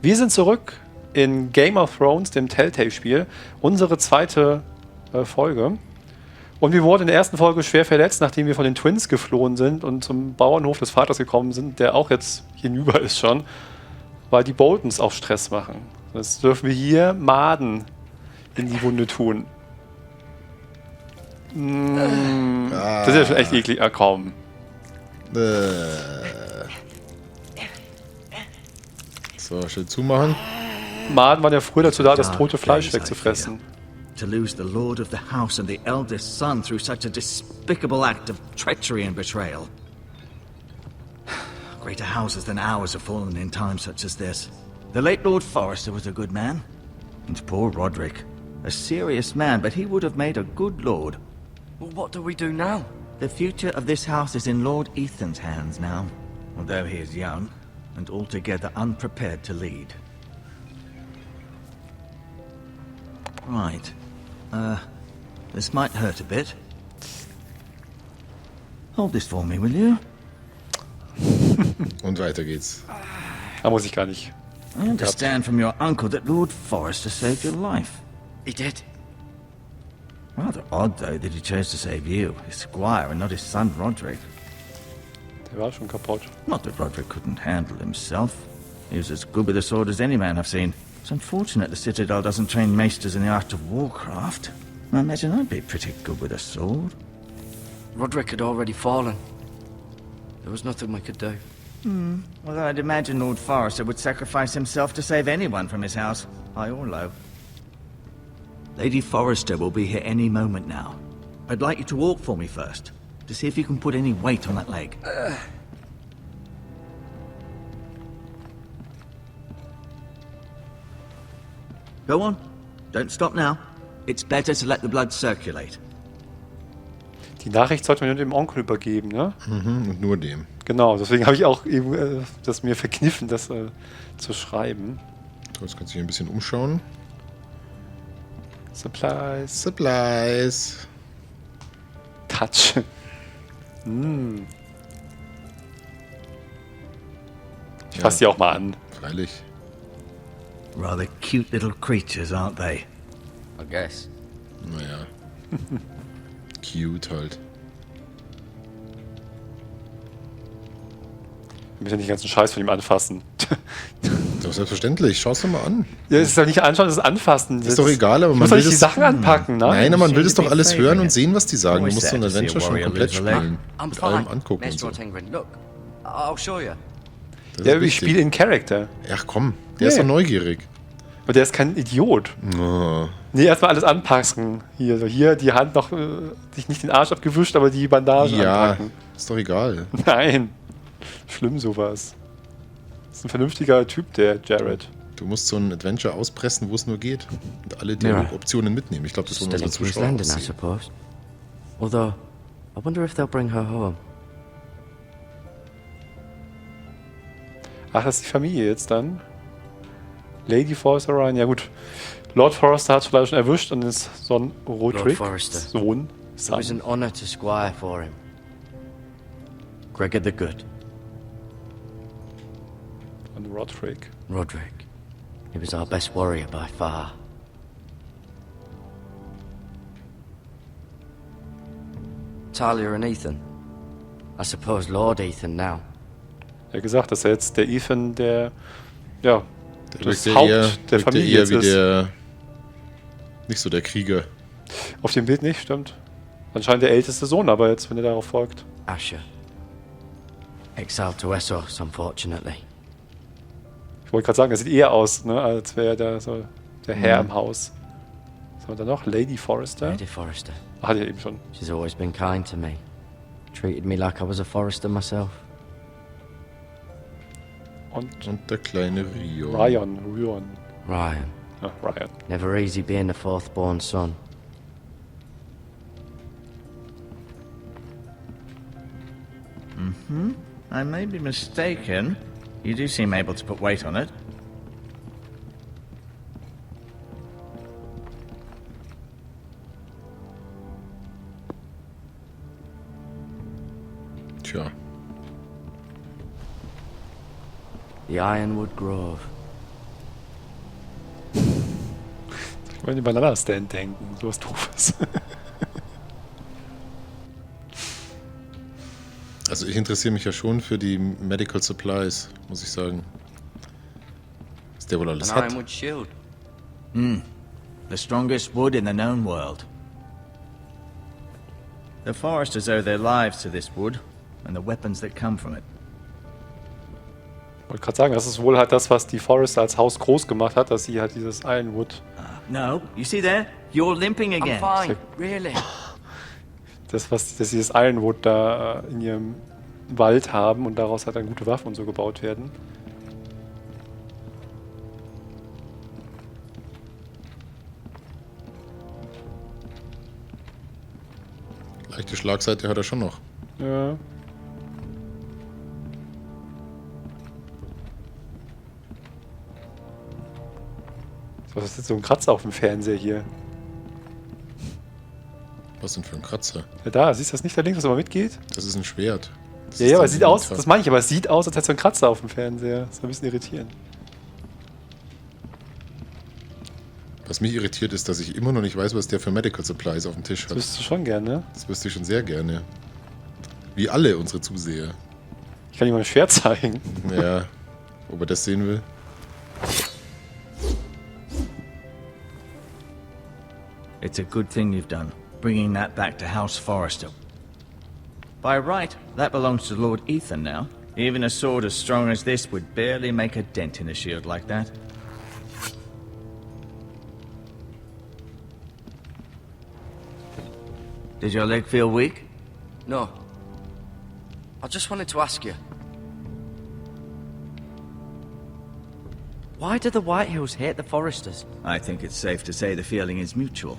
Wir sind zurück in Game of Thrones, dem Telltale-Spiel. Unsere zweite Folge. Und wir wurden in der ersten Folge schwer verletzt, nachdem wir von den Twins geflohen sind und zum Bauernhof des Vaters gekommen sind, der auch jetzt hinüber ist schon, weil die Boltons auch Stress machen. Jetzt dürfen wir hier Maden in die Wunde tun. Das ist ja schon echt eklig. Komm. So, schön zumachen. Maden waren ja früher dazu da, das tote Fleisch wegzufressen. To lose the lord of the house and the eldest son through such a despicable act of treachery and betrayal. Greater houses than ours have fallen in times such as this. The late Lord Forrester was a good man. And poor Roderick. A serious man, but he would have made a good lord. Well, what do we do now? The future of this house is in Lord Ethan's hands now. Although he is young, and altogether unprepared to lead. Right. This might hurt a bit. Hold this for me, will you? Und weiter geht's. Da muss ich gar nicht. I understand from your uncle that Lord Forrester saved your life. He did. Rather odd, though, that he chose to save you, his squire, and not his son Roderick. Der war schon kaputt. Not that Roderick couldn't handle himself. He was as good with a sword as any man I've seen. It's unfortunate the Citadel doesn't train maesters in the art of warcraft. I imagine I'd be pretty good with a sword. Roderick had already fallen. There was nothing we could do. Although I'd imagine Lord Forrester would sacrifice himself to save anyone from his house, high or low. Lady Forrester will be here any moment now. I'd like you to walk for me first, to see if you can put any weight on that leg. Go on. Don't stop now. It's better to let the blood circulate. Die Nachricht sollte man nur dem Onkel übergeben, ne? Und nur dem. Genau, deswegen habe ich auch eben das mir verkniffen, das zu schreiben. So, jetzt kannst du dich ein bisschen umschauen. Supplies. Supplies. Touch. Ich fasse die auch mal an. Freilich. Rather cute little creatures, aren't they? I guess. Naja. Cute halt. Wir müssen ja nicht den ganzen Scheiß von ihm anfassen. Doch selbstverständlich. Schau es doch mal an. Ja, es ist doch nicht anschauen, es ist anfassen. Ist doch egal, aber man man will will die das... Sachen anpacken, ne? Nein, aber man will das doch alles hören und sehen, was die sagen. Du musst so ein Adventure schon komplett spielen. I'm Mit allem fine. angucken und Maester so. Tingrin, look. I'll show you. Das Ja, ist ich wichtig. spiele in Character. Ach komm, der ist doch neugierig. Aber der ist kein Idiot. Oh. Nee, erstmal alles anpacken. Hier, so hier die Hand noch, sich nicht den Arsch abgewischt, aber die Bandagen Ja, anpacken. ist doch egal. Nein. Schlimm sowas. Das ist ein vernünftiger Typ, der Jared. Du musst so ein Adventure auspressen, wo es nur geht. Und alle Optionen mitnehmen. Ich glaube, das wollen Still unsere into his Zuschauer landing, auch I sehen. suppose. Although, I wonder if they'll bring her home. Ach, das ist die Familie jetzt dann. Lady Forrester Ryan, ja gut. Lord Forrester hat es leider schon erwischt und ist Son Roderick. Forrester. Sohn. It was an honor to squire for him. Gregor the Good. Und Roderick. Roderick. He was our best warrior by far. Talia and Ethan. I suppose Lord Ethan now. Er hat gesagt, dass er jetzt der Ethan, der Der das wirkt ja Haupt eher, der wirkt ja Familie eher jetzt wie ist. der... Nicht so der Krieger. Auf dem Bild nicht, stimmt. Anscheinend der älteste Sohn, aber jetzt, wenn er darauf folgt. Asher. Exiled to Essos, unfortunately. Ich wollte gerade sagen, er sieht eher aus, ne, als wäre der so der Herr im Haus. Was haben wir da noch? Lady Forrester? Lady Forrester. Ach, hat er eben schon. She's always been kind to me. Treated me like I was a Forrester myself. Und Und der kleine Rio. Ryan. Ryan. Ah, Ryan. Never easy being the fourth-born son. I may be mistaken. You do seem able to put weight on it. Tja. The Ironwood Grove. Ich wollte an den Banana-Stand denken, sowas Doofes. Also ich interessiere mich ja schon für die Medical Supplies, muss ich sagen. Was der wohl alles An hat. ironwood shield. The strongest wood in the known world. The Forresters owe their lives to this wood and the weapons that come from it. Ich wollte gerade sagen, das ist wohl halt das, was die Forrester als Haus groß gemacht hat, dass sie halt dieses Ironwood, No, you see there? You're limping I'm again. fine, really. dass sie das Ironwood da in ihrem Wald haben und daraus halt dann gute Waffen und so gebaut werden. Leichte Schlagseite hat er schon noch. Ja. Was ist jetzt so ein Kratzer auf dem Fernseher hier? Was denn für ein Kratzer? Ja, da, siehst du das nicht da links, was immer mitgeht? Das ist ein Schwert. Das Ja, ist ja, aber dein es sieht aus, Inventar. das meine ich, aber es sieht aus, als hätte so ein Kratzer auf dem Fernseher. Das ist ein bisschen irritierend. Was mich irritiert ist, dass ich immer noch nicht weiß, was der für Medical Supplies auf dem Tisch Das hat. wüsstest du schon gerne. Das wüsste ich schon sehr gerne. Wie alle unsere Zuseher. Ich kann dir mal ein Schwert zeigen. Ja, ob er das sehen will. It's a good thing you've done, bringing that back to House Forrester. By right, that belongs to Lord Ethan now. Even a sword as strong as this would barely make a dent in a shield like that. Did your leg feel weak? No. I just wanted to ask you. Why do the White Hills hate the Forresters? I think it's safe to say the feeling is mutual.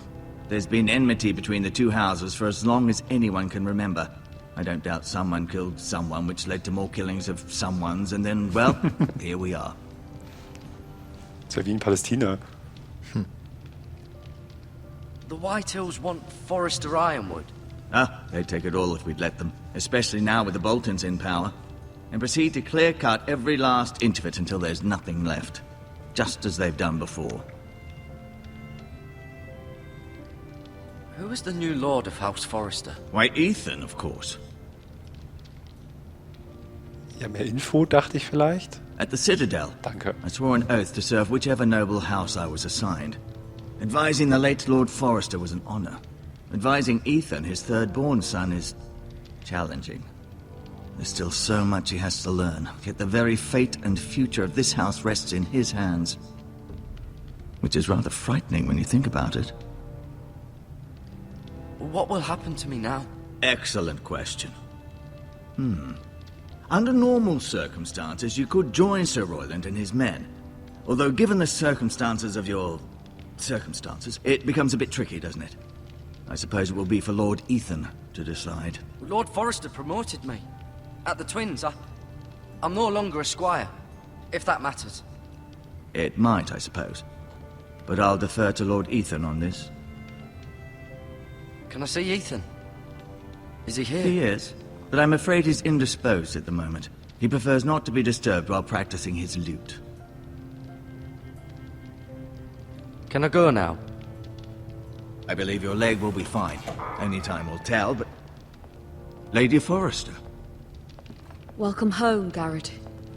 There's been enmity between the two houses for as long as anyone can remember. I don't doubt someone killed someone, which led to more killings of someones, and then, well, here we are. Ist ja wie in Palästina. The White Hills want Forrester Ironwood. Ah, they'd take it all if we'd let them, especially now with the Boltons in power, and proceed to clear-cut every last inch of it until there's nothing left, just as they've done before. Who is the new Lord of House Forrester? Why, Ethan, of course. Ja, mehr Info, dachte ich vielleicht. At the Citadel, Danke. I swore an oath to serve whichever noble house I was assigned. Advising the late Lord Forrester was an honor. Advising Ethan, his third-born son, is challenging. There's still so much he has to learn, yet the very fate and future of this house rests in his hands. Which is rather frightening when you think about it. What will happen to me now? Excellent question. Under normal circumstances, you could join Sir Royland and his men. Although given the circumstances of your circumstances, it becomes a bit tricky, doesn't it? I suppose it will be for Lord Ethan to decide. Lord Forrester promoted me. At the Twins, I'm no longer a squire, if that matters. It might, I suppose. But I'll defer to Lord Ethan on this. Can I see Ethan? Is he here? He is, but I'm afraid he's indisposed at the moment. He prefers not to be disturbed while practicing his lute. Can I go now? I believe your leg will be fine. Only time will tell, but... Lady Forrester. Welcome home, Garrett.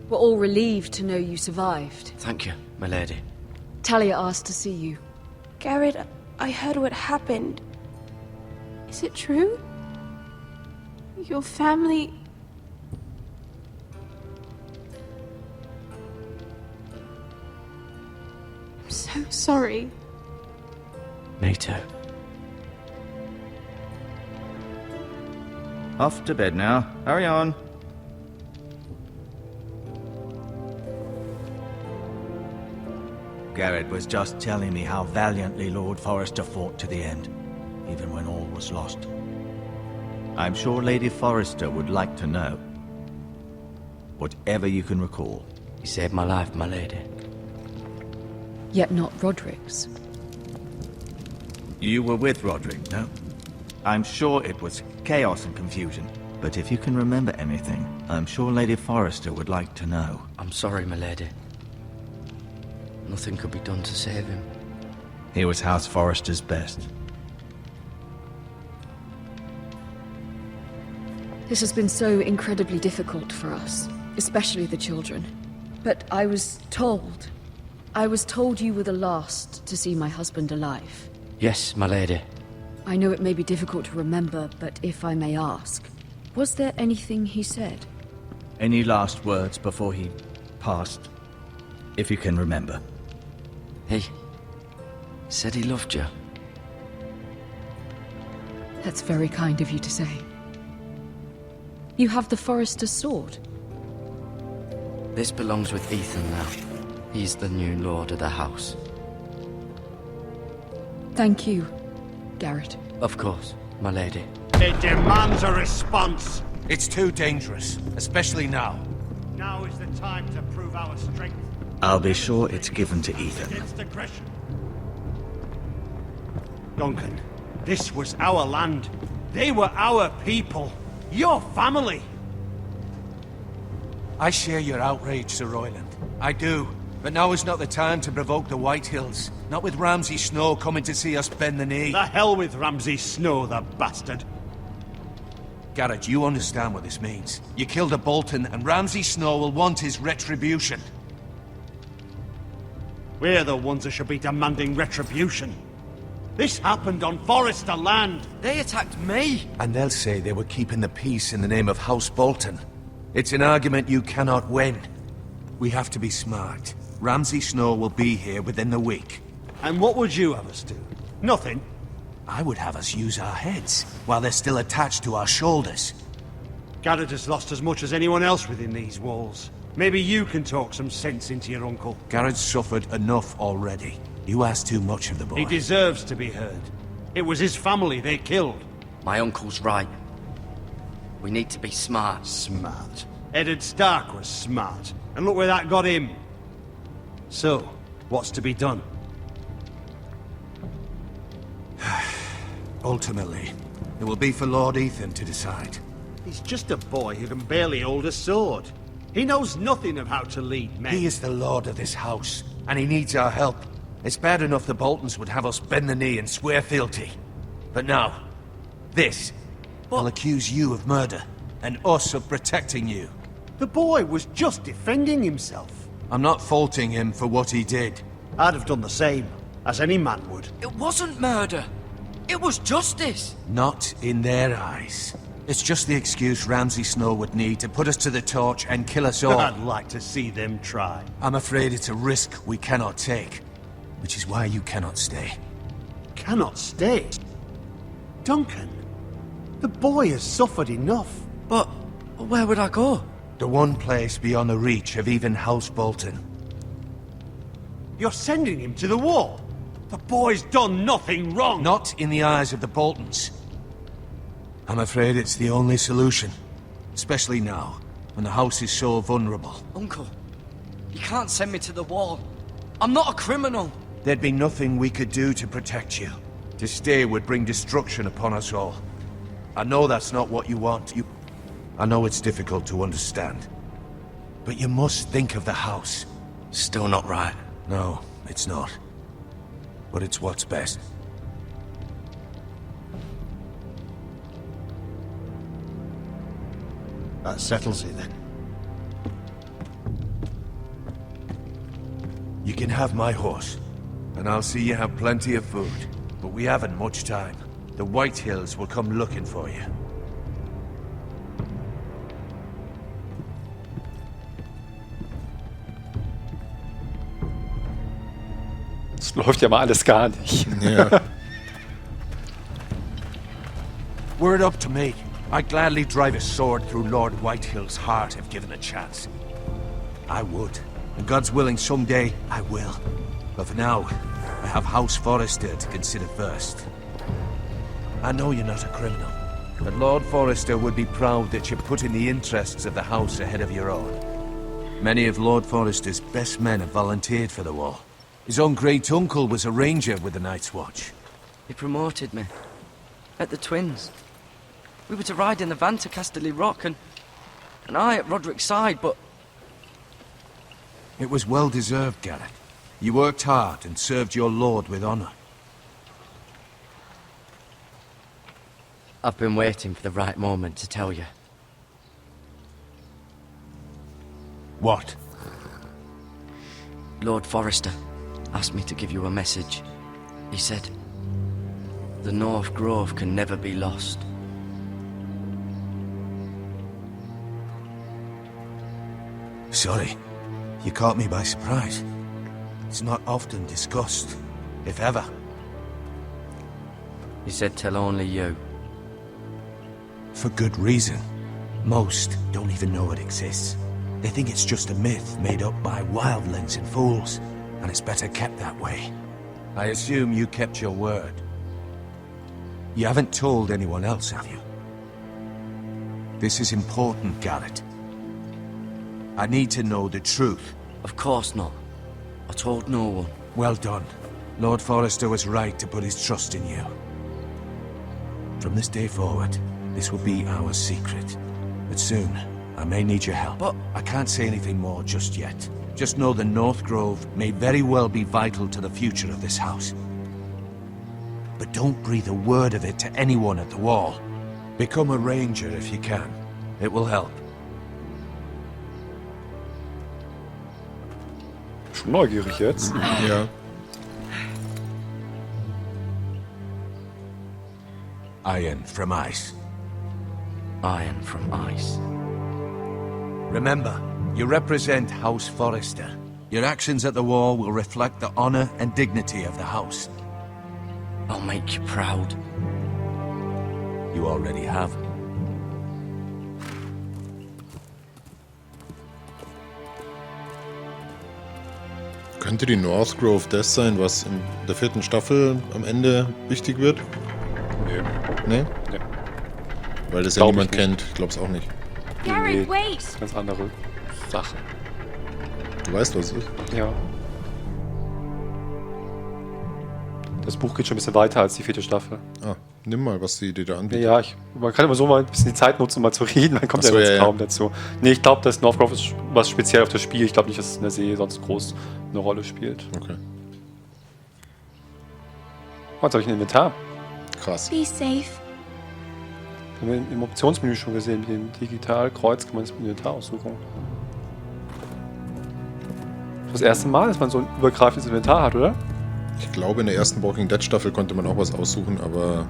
We're all relieved to know you survived. Thank you, my lady. Talia asked to see you. Garrett, I heard what happened. Is it true? Your family... I'm so sorry. Me too. Off to bed now. Hurry on. Garrett was just telling me how valiantly Lord Forrester fought to the end, even when all was lost. I'm sure Lady Forrester would like to know. Whatever you can recall. You saved my life, my lady. Yet not Roderick's. You were with Roderick, no? I'm sure it was chaos and confusion. But if you can remember anything, I'm sure Lady Forrester would like to know. I'm sorry, my lady. Nothing could be done to save him. He was House Forrester's best. This has been so incredibly difficult for us, especially the children. But I was told you were the last to see my husband alive. Yes, my lady. I know it may be difficult to remember, but if I may ask, was there anything he said? Any last words before he passed? If you can remember. He said he loved you. That's very kind of you to say. You have the Forrester sword. This belongs with Ethan now. He's the new lord of the house. Thank you, Garrett. Of course, my lady. It demands a response. It's too dangerous, especially now. Now is the time to prove our strength. I'll be sure it's given to Ethan. Against aggression. Duncan, this was our land. They were our people. Your family. I share your outrage, Sir Royland. I do. But now is not the time to provoke the Whitehills. Not with Ramsay Snow coming to see us bend the knee. The hell with Ramsay Snow, the bastard. Garrett, you understand what this means. You killed a Bolton, and Ramsay Snow will want his retribution. We're the ones that should be demanding retribution. This happened on Forrester land. They attacked me! And they'll say they were keeping the peace in the name of House Bolton. It's an argument you cannot win. We have to be smart. Ramsay Snow will be here within the week. And what would you have us do? Nothing. I would have us use our heads, while they're still attached to our shoulders. Garrett has lost as much as anyone else within these walls. Maybe you can talk some sense into your uncle. Garrett's suffered enough already. You ask too much of the boy. He deserves to be heard. It was his family they killed. My uncle's right. We need to be smart. Smart. Eddard Stark was smart. And look where that got him. So, what's to be done? Ultimately, it will be for Lord Ethan to decide. He's just a boy who can barely hold a sword. He knows nothing of how to lead men. He is the lord of this house, and he needs our help. It's bad enough the Boltons would have us bend the knee and swear fealty. But now, this will accuse you of murder, and us of protecting you. The boy was just defending himself. I'm not faulting him for what he did. I'd have done the same, as any man would. It wasn't murder. It was justice. Not in their eyes. It's just the excuse Ramsay Snow would need to put us to the torch and kill us all. I'd like to see them try. I'm afraid it's a risk we cannot take, which is why you cannot stay. Cannot stay? Duncan, the boy has suffered enough. But where would I go? The one place beyond the reach of even House Bolton. You're sending him to the wall? The boy's done nothing wrong! Not in the eyes of the Boltons. I'm afraid it's the only solution. Especially now, when the house is so vulnerable. Uncle, you can't send me to the wall. I'm not a criminal. There'd be nothing we could do to protect you. To stay would bring destruction upon us all. I know that's not what you want. I know it's difficult to understand. But you must think of the house. Still not right. No, it's not. But it's what's best. That settles it then. You can have my horse, and I'll see you have plenty of food. But we haven't much time. The Whitehills will come looking for you. Es läuft ja mal alles gar nicht. Ja. Were it up to me, I'd gladly drive a sword through Lord Whitehill's heart if given a chance. I would. And God's willing, someday I will. But for now, I have House Forrester to consider first. I know you're not a criminal, but Lord Forrester would be proud that you're putting the interests of the house ahead of your own. Many of Lord Forrester's best men have volunteered for the war. His own great-uncle was a ranger with the Night's Watch. He promoted me. At the Twins. We were to ride in the van to Casterly Rock, and I at Roderick's side, but... It was well-deserved, Garrett. You worked hard and served your lord with honor. I've been waiting for the right moment to tell you. What? Lord Forrester asked me to give you a message. He said, the North Grove can never be lost. Sorry, you caught me by surprise. It's not often discussed, if ever. He said tell only you. For good reason. Most don't even know it exists. They think it's just a myth made up by wildlings and fools, and it's better kept that way. I assume you kept your word. You haven't told anyone else, have you? This is important, Garrett. I need to know the truth. Of course not. I told no one. Well done. Lord Forrester was right to put his trust in you. From this day forward, this will be our secret. But soon, I may need your help. But I can't say anything more just yet. Just know the North Grove may very well be vital to the future of this house. But don't breathe a word of it to anyone at the wall. Become a ranger if you can. It will help. Schon neugierig jetzt. Ja. Iron from ice. iron from ice. Remember, you represent House Forrester. Your actions at the wall will reflect the honor and dignity of the house. I'll make you proud. You already have. Könnte die North Grove das sein, was in der 4. Staffel am Ende wichtig wird? Nee. Nee? Nee. Weil das ja Glaub niemand ich nicht. kennt. Ich glaub's auch nicht. Garrett, wait! Ganz andere Sache. Du weißt, was es ist? Ja. Das Buch geht schon ein bisschen weiter als die 4. Staffel. Ah, nimm mal, was die dir da anbietet. Ja, man kann immer so mal ein bisschen die Zeit nutzen, um mal zu reden, dann kommt Ach so, ja jetzt ja, kaum dazu. Nee, ich glaube, dass North Grove ist was speziell auf das Spiel. Ich glaube nicht, dass es in der Serie sonst groß eine Rolle spielt. Okay. Oh, jetzt habe ich ein Inventar. Krass. Be safe. Haben wir im Optionsmenü schon gesehen, mit dem Digitalkreuz kann man das Inventar aussuchen. Das erste Mal, dass man so ein übergreifendes Inventar hat, oder? Ich glaube, in der ersten Walking Dead Staffel konnte man auch was aussuchen, aber...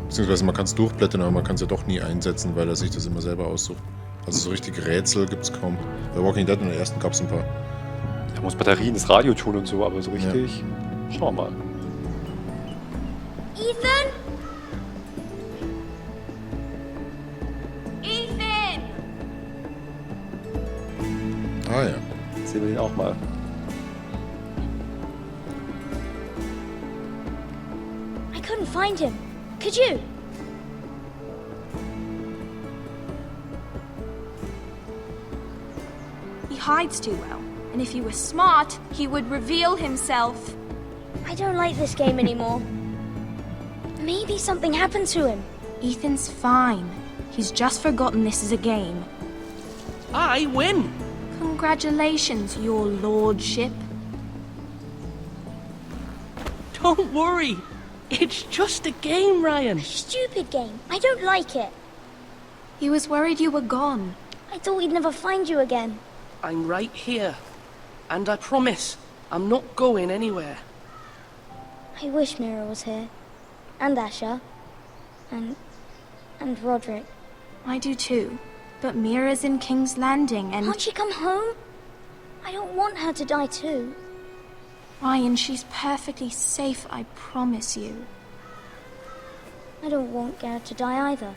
Beziehungsweise man kann es durchblättern, aber man kann es ja doch nie einsetzen, weil er sich das immer selber aussucht. Also so richtige Rätsel gibt es kaum. Bei Walking Dead in der ersten gab es ein paar. Da muss Batterien, das Radio tun und so, aber so richtig... Ja. Schauen wir mal. Ethan? Ethan! Ah ja. Sehen wir den auch mal. I couldn't find him. Could you? He hides too well, and if he was smart, he would reveal himself. I don't like this game anymore. Maybe something happened to him. Ethan's fine. He's just forgotten this is a game. I win! Congratulations, your lordship. Don't worry. It's just a game, Ryan. Stupid game. I don't like it. He was worried you were gone. I thought we'd never find you again. I'm right here. And I promise, I'm not going anywhere. I wish Mira was here. And Asher. And Roderick. I do too. But Mira's in King's Landing and... Can't she come home? I don't want her to die too. Ryan, she's perfectly safe, I promise you. I don't want Garrett to die either.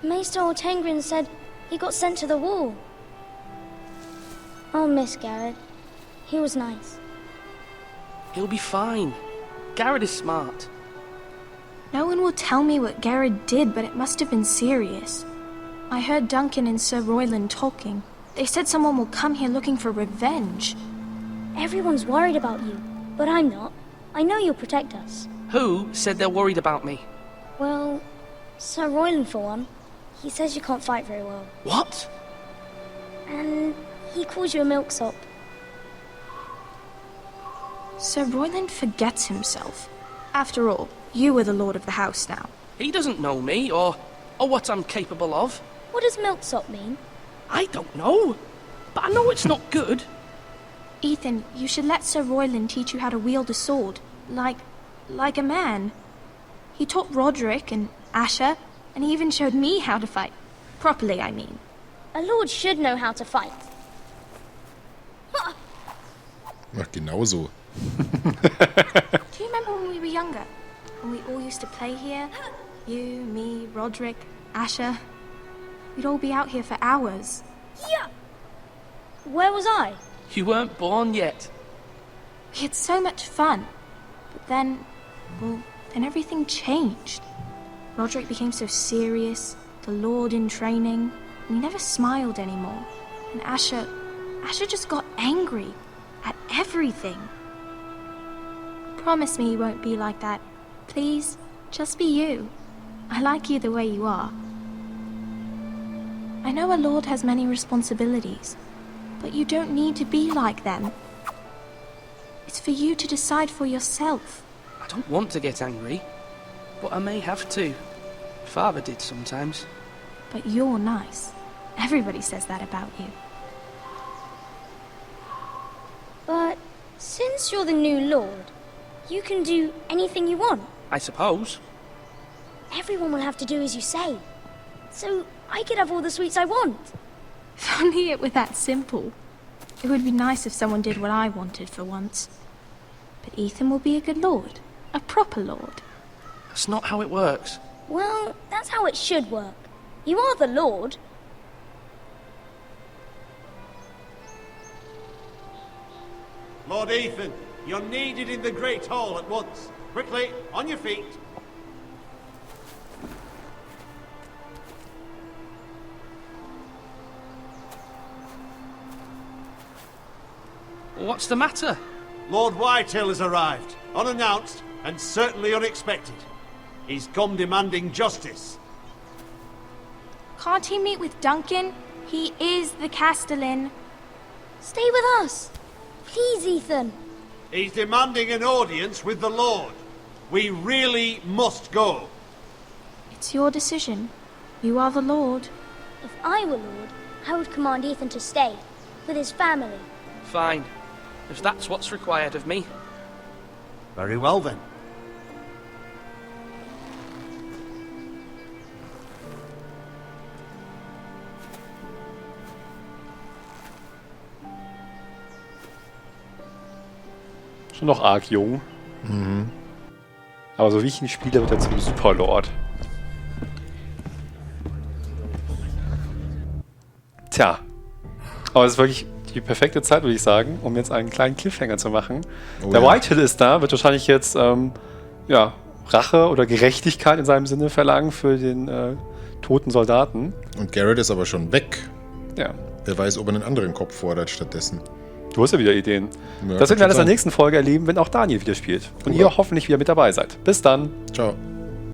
Maester Ortengrin said he got sent to the wall. I'll miss Garrett. He was nice. He'll be fine. Garrett is smart. No one will tell me what Garrett did, but it must have been serious. I heard Duncan and Sir Royland talking. They said someone will come here looking for revenge. Everyone's worried about you, but I'm not. I know you'll protect us. Who said they're worried about me? Well, Sir Royland for one. He says you can't fight very well. What? And he calls you a milksop. Sir Royland forgets himself. After all, you are the lord of the house now. He doesn't know me or or what I'm capable of. What does milksop mean? I don't know, but I know it's not good. Ethan, you should let Sir Royland teach you how to wield a sword. Like a man. He taught Roderick and Asher, and he even showed me how to fight. Properly, I mean. A lord should know how to fight. Ach, genau so. Do you remember when we were younger? When we all used to play here? You, me, Roderick, Asher. We'd all be out here for hours. Yeah. Where was I? You weren't born yet. We had so much fun. But then everything changed. Roderick became so serious, the Lord in training, and he never smiled anymore. And Asher just got angry at everything. Promise me you won't be like that. Please, just be you. I like you the way you are. I know a lord has many responsibilities, but you don't need to be like them. It's for you to decide for yourself. I don't want to get angry, but I may have to. Father did sometimes. But you're nice. Everybody says that about you. But since you're the new lord, you can do anything you want. I suppose. Everyone will have to do as you say. So I could have all the sweets I want. If only it were that simple. It would be nice if someone did what I wanted for once. But Ethan will be a good lord. A proper lord. That's not how it works. Well, that's how it should work. You are the lord. Lord Ethan, you're needed in the Great Hall at once. Quickly, on your feet. What's the matter? Lord Whitehill has arrived, unannounced and certainly unexpected. He's come demanding justice. Can't he meet with Duncan? He is the Castellan. Stay with us. Please, Ethan. He's demanding an audience with the Lord. We really must go. It's your decision. You are the lord. If I were lord, I would command Ethan to stay, with his family. Fine. If that's what's required of me. Very well then. Schon noch arg jung. Aber so wie ich ihn spiele, wird er zum Superlord. Tja. Aber es ist wirklich die perfekte Zeit, würde ich sagen, um jetzt einen kleinen Cliffhanger zu machen. Der Whitehill ist da, wird wahrscheinlich jetzt Rache oder Gerechtigkeit in seinem Sinne verlangen für den toten Soldaten. Und Garrett ist aber schon weg. Ja. Wer weiß, ob er einen anderen Kopf fordert stattdessen. Du hast ja wieder Ideen. Ja, das werden wir alles in der nächsten Folge erleben, wenn auch Daniel wieder spielt. Und ihr hoffentlich wieder mit dabei seid. Bis dann. Ciao.